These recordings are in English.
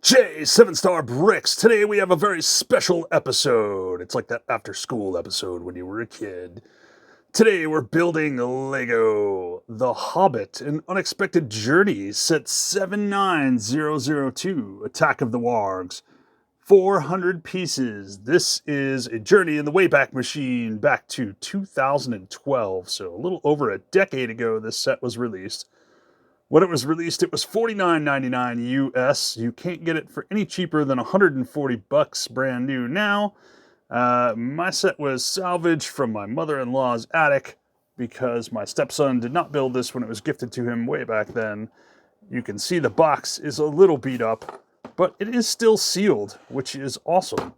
J7 Star Bricks. Today we have a very special episode. It's like that after school episode when you were a kid. Today we're building Lego The Hobbit, an unexpected journey, set 79002, Attack of the Wargs. 400 pieces. This is a journey in the Wayback Machine back to 2012, so a little over a decade ago this set was released. When it was released, it was $49.99 US. You can't get it for any cheaper than $140 brand new now. My set was salvaged from my mother-in-law's attic because my stepson did not build this when it was gifted to him way back then. You can see the box is a little beat up, but it is still sealed, which is awesome.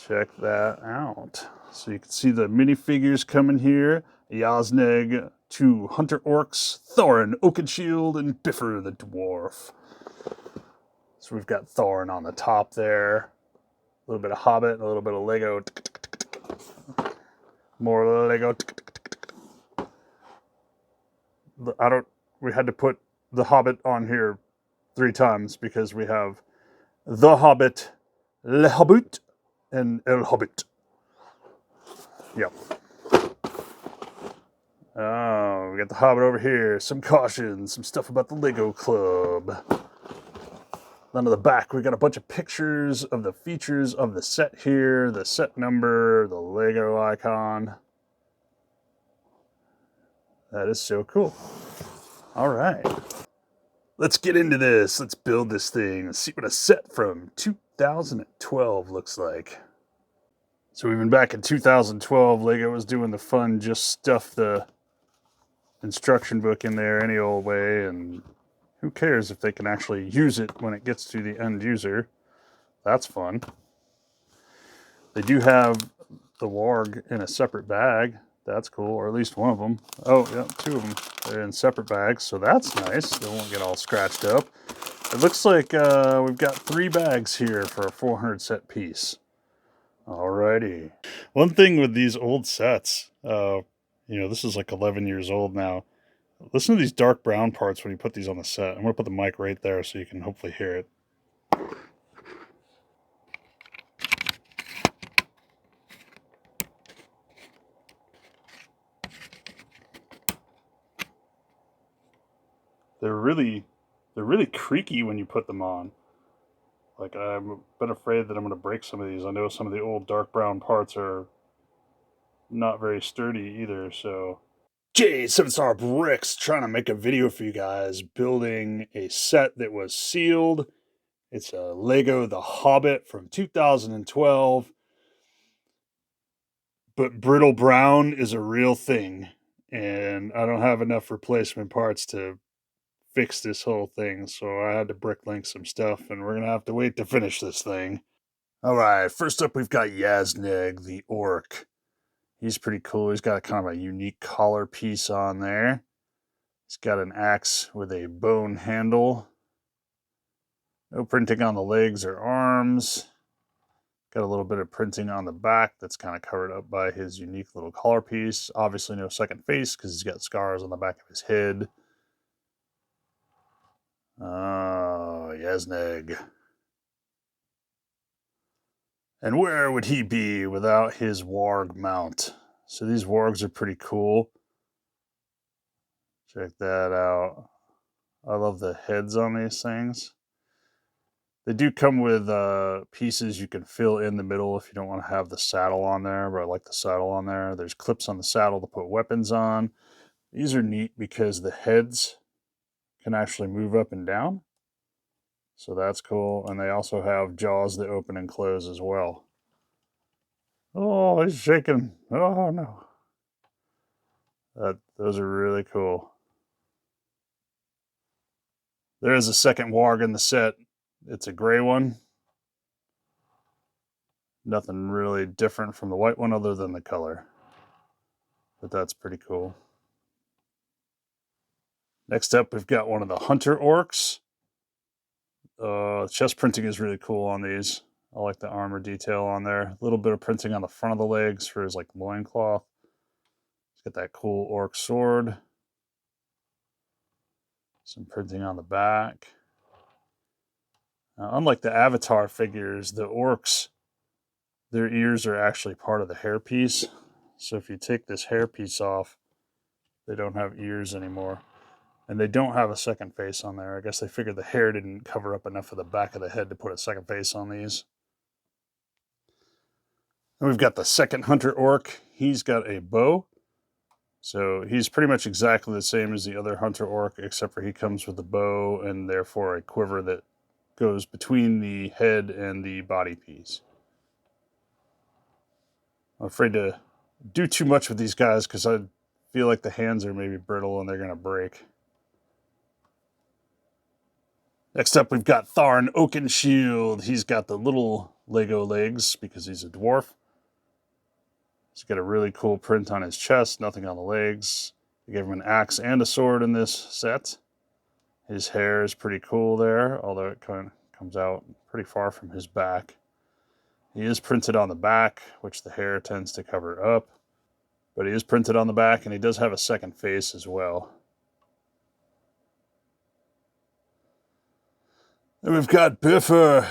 Check that out. So you can see the minifigures coming here. Yazneg, 2 hunter orcs, Thorin, Oakenshield, and Biffer the dwarf. So we've got Thorin on the top there. A little bit of Hobbit and a little bit of Lego. More Lego. We had to put the Hobbit on here 3 times because we have the Hobbit, Le Hobbit, and El Hobbit. Yep. Oh, we got the Hobbit over here. Some caution, some stuff about the Lego Club. Then on the back, we got a bunch of pictures of the features of the set here, the set number, the Lego icon. That is so cool. All right. Let's get into this. Let's build this thing. Let's see what a set from 2012 looks like. So even back in 2012, Lego was doing the fun, just stuff the instruction book in there any old way, and who cares if they can actually use it when it gets to the end user. That's fun. They do have the Warg in a separate bag. That's cool, or at least one of them. Oh, yeah, 2 of them. They're in separate bags, so that's nice. They won't get all scratched up. It looks like we've got 3 bags here for a 400 set piece. Alrighty. One thing with these old sets, this is like 11 years old now. Listen to these dark brown parts when you put these on the set. I'm going to put the mic right there so you can hopefully hear it. They're really creaky when you put them on. Like, I'm a bit afraid that I'm going to break some of these. I know some of the old dark brown parts are not very sturdy either, so... J7 Star Bricks trying to make a video for you guys, building a set that was sealed. It's a Lego The Hobbit from 2012. But brittle brown is a real thing, and I don't have enough replacement parts to fix this whole thing, so I had to bricklink some stuff, and we're gonna have to wait to finish this thing. Alright, first up we've got Yazneg, the orc. He's pretty cool. He's got kind of a unique collar piece on there. He's got an axe with a bone handle. No printing on the legs or arms. Got a little bit of printing on the back that's kind of covered up by his unique little collar piece. Obviously no second face because he's got scars on the back of his head. Oh, Yazneg. And where would he be without his Warg mount? So these Wargs are pretty cool. Check that out. I love the heads on these things. They do come with pieces you can fill in the middle if you don't want to have the saddle on there, but I like the saddle on there. There's clips on the saddle to put weapons on. These are neat because the heads can actually move up and down. So that's cool. And they also have jaws that open and close as well. Oh, he's shaking. Oh, no. Those are really cool. There is a second Warg in the set. It's a gray one. Nothing really different from the white one other than the color. But that's pretty cool. Next up, we've got one of the hunter orcs. Chest printing is really cool on these. I like the armor detail on there. A little bit of printing on the front of the legs for his loincloth. He's got that cool orc sword. Some printing on the back. Unlike the Avatar figures, the orcs, their ears are actually part of the hairpiece. So if you take this hairpiece off, they don't have ears anymore. And they don't have a second face on there. I guess they figured the hair didn't cover up enough of the back of the head to put a second face on these. And we've got the second hunter orc. He's got a bow. So he's pretty much exactly the same as the other hunter orc, except for he comes with a bow and therefore a quiver that goes between the head and the body piece. I'm afraid to do too much with these guys because I feel like the hands are maybe brittle and they're going to break. Next up, we've got Tharn Oakenshield. He's got the little Lego legs because he's a dwarf. He's got a really cool print on his chest, nothing on the legs. They gave him an axe and a sword in this set. His hair is pretty cool there, although it kind of comes out pretty far from his back. He is printed on the back, which the hair tends to cover up. But he is printed on the back, and he does have a second face as well. And we've got Biffer.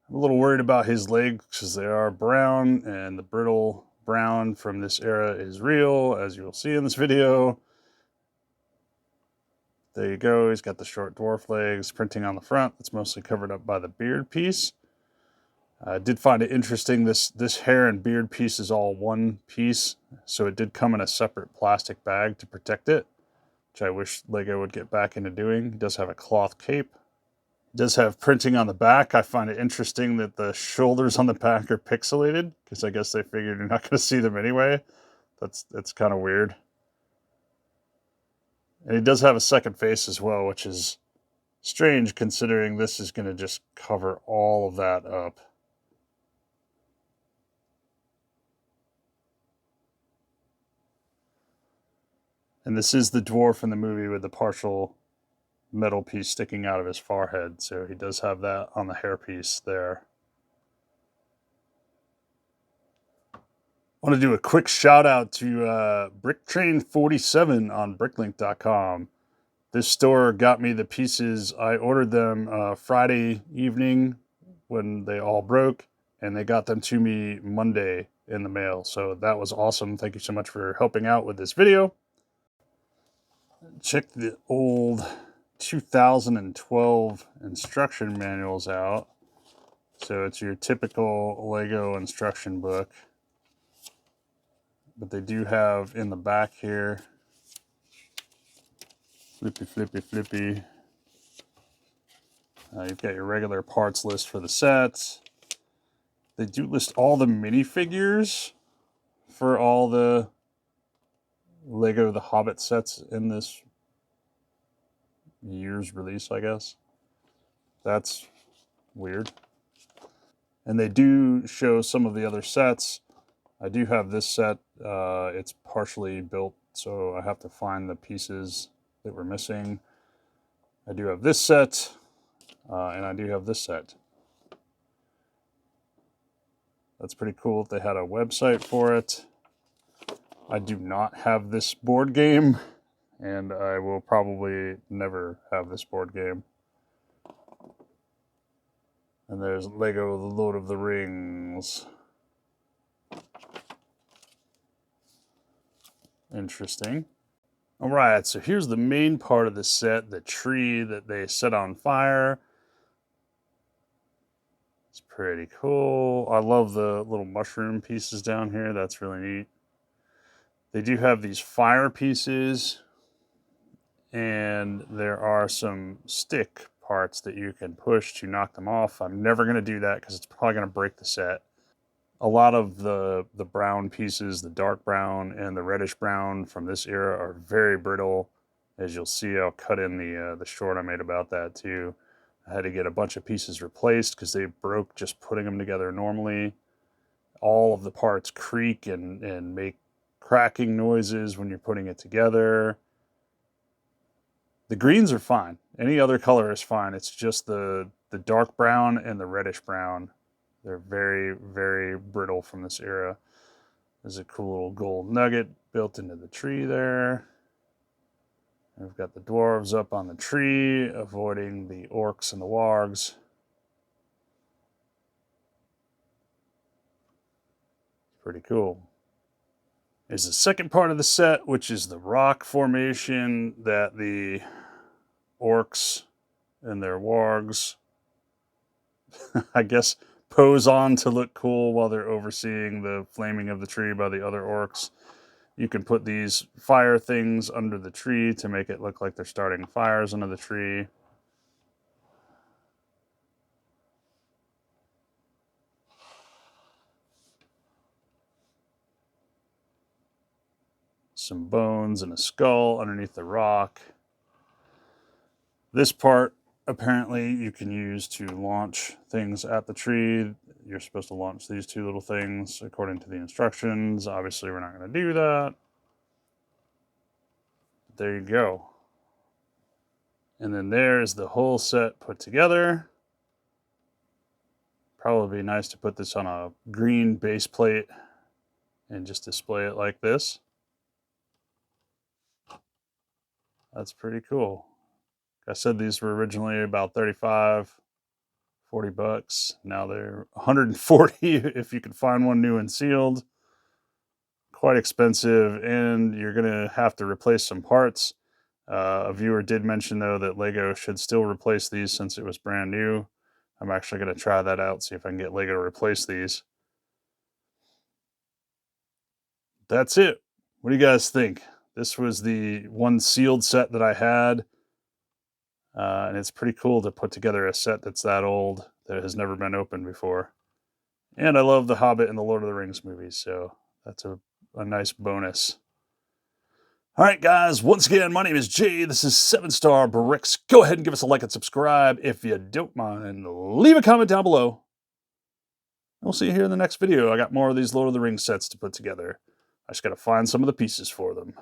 I'm a little worried about his legs because they are brown, and the brittle brown from this era is real, as you will see in this video. There you go. He's got the short dwarf legs, printing on the front. That's mostly covered up by the beard piece. I did find it interesting. This hair and beard piece is all one piece, so it did come in a separate plastic bag to protect it, which I wish Lego would get back into doing. It does have a cloth cape. It does have printing on the back. I find it interesting that the shoulders on the back are pixelated, because I guess they figured you're not going to see them anyway. That's kind of weird. And he does have a second face as well, which is strange considering this is going to just cover all of that up. And this is the dwarf in the movie with the partial metal piece sticking out of his forehead. So he does have that on the hairpiece there. I want to do a quick shout out to BrickTrain47 on Bricklink.com. This store got me the pieces. I ordered them Friday evening when they all broke, and they got them to me Monday in the mail. So that was awesome. Thank you so much for helping out with this video. Check the old 2012 instruction manuals out. So it's your typical Lego instruction book. But they do have in the back here, flippy, flippy, flippy. You've got your regular parts list for the sets. They do list all the minifigures for all the Lego The Hobbit sets in this year's release, I guess. That's weird. And they do show some of the other sets. I do have this set. It's partially built, so I have to find the pieces that were missing. I do have this set, and I do have this set. That's pretty cool. They had a website for it. I do not have this board game, and I will probably never have this board game. And there's Lego The Lord of the Rings. Interesting. All right, so here's the main part of the set, the tree that they set on fire. It's pretty cool. I love the little mushroom pieces down here. That's really neat. They do have these fire pieces, and there are some stick parts that you can push to knock them off. I'm never going to do that because it's probably going to break the set. A lot of the brown pieces, the dark brown and the reddish brown from this era are very brittle. As you'll see, I'll cut in the short I made about that too. I had to get a bunch of pieces replaced because they broke just putting them together normally. All of the parts creak and make cracking noises when you're putting it together. The greens are fine. Any other color is fine. It's just the dark brown and the reddish brown. They're very, very brittle from this era. There's a cool little gold nugget built into the tree there. We've got the dwarves up on the tree, avoiding the orcs and the wargs. Pretty cool. There's the second part of the set, which is the rock formation that the orcs and their wargs, I guess, pose on to look cool while they're overseeing the flaming of the tree by the other orcs. You can put these fire things under the tree to make it look like they're starting fires under the tree. Some bones and a skull underneath the rock. This part, apparently, you can use to launch things at the tree. You're supposed to launch these two little things according to the instructions. Obviously, we're not going to do that. But there you go. And then there's the whole set put together. Probably be nice to put this on a green base plate and just display it like this. That's pretty cool. I said these were originally about 35, 40 bucks. Now they're 140 if you can find one new and sealed. Quite expensive, and you're going to have to replace some parts. A viewer did mention, though, that Lego should still replace these since it was brand new. I'm actually going to try that out, see if I can get Lego to replace these. That's it. What do you guys think? This was the one sealed set that I had. And it's pretty cool to put together a set that's that old, that has never been opened before. And I love the Hobbit and the Lord of the Rings movies, so that's a nice bonus. All right, guys, once again, my name is Jay. This is 7-Star Bricks. Go ahead and give us a like and subscribe if you don't mind. Leave a comment down below. We'll see you here in the next video. I got more of these Lord of the Rings sets to put together. I just got to find some of the pieces for them.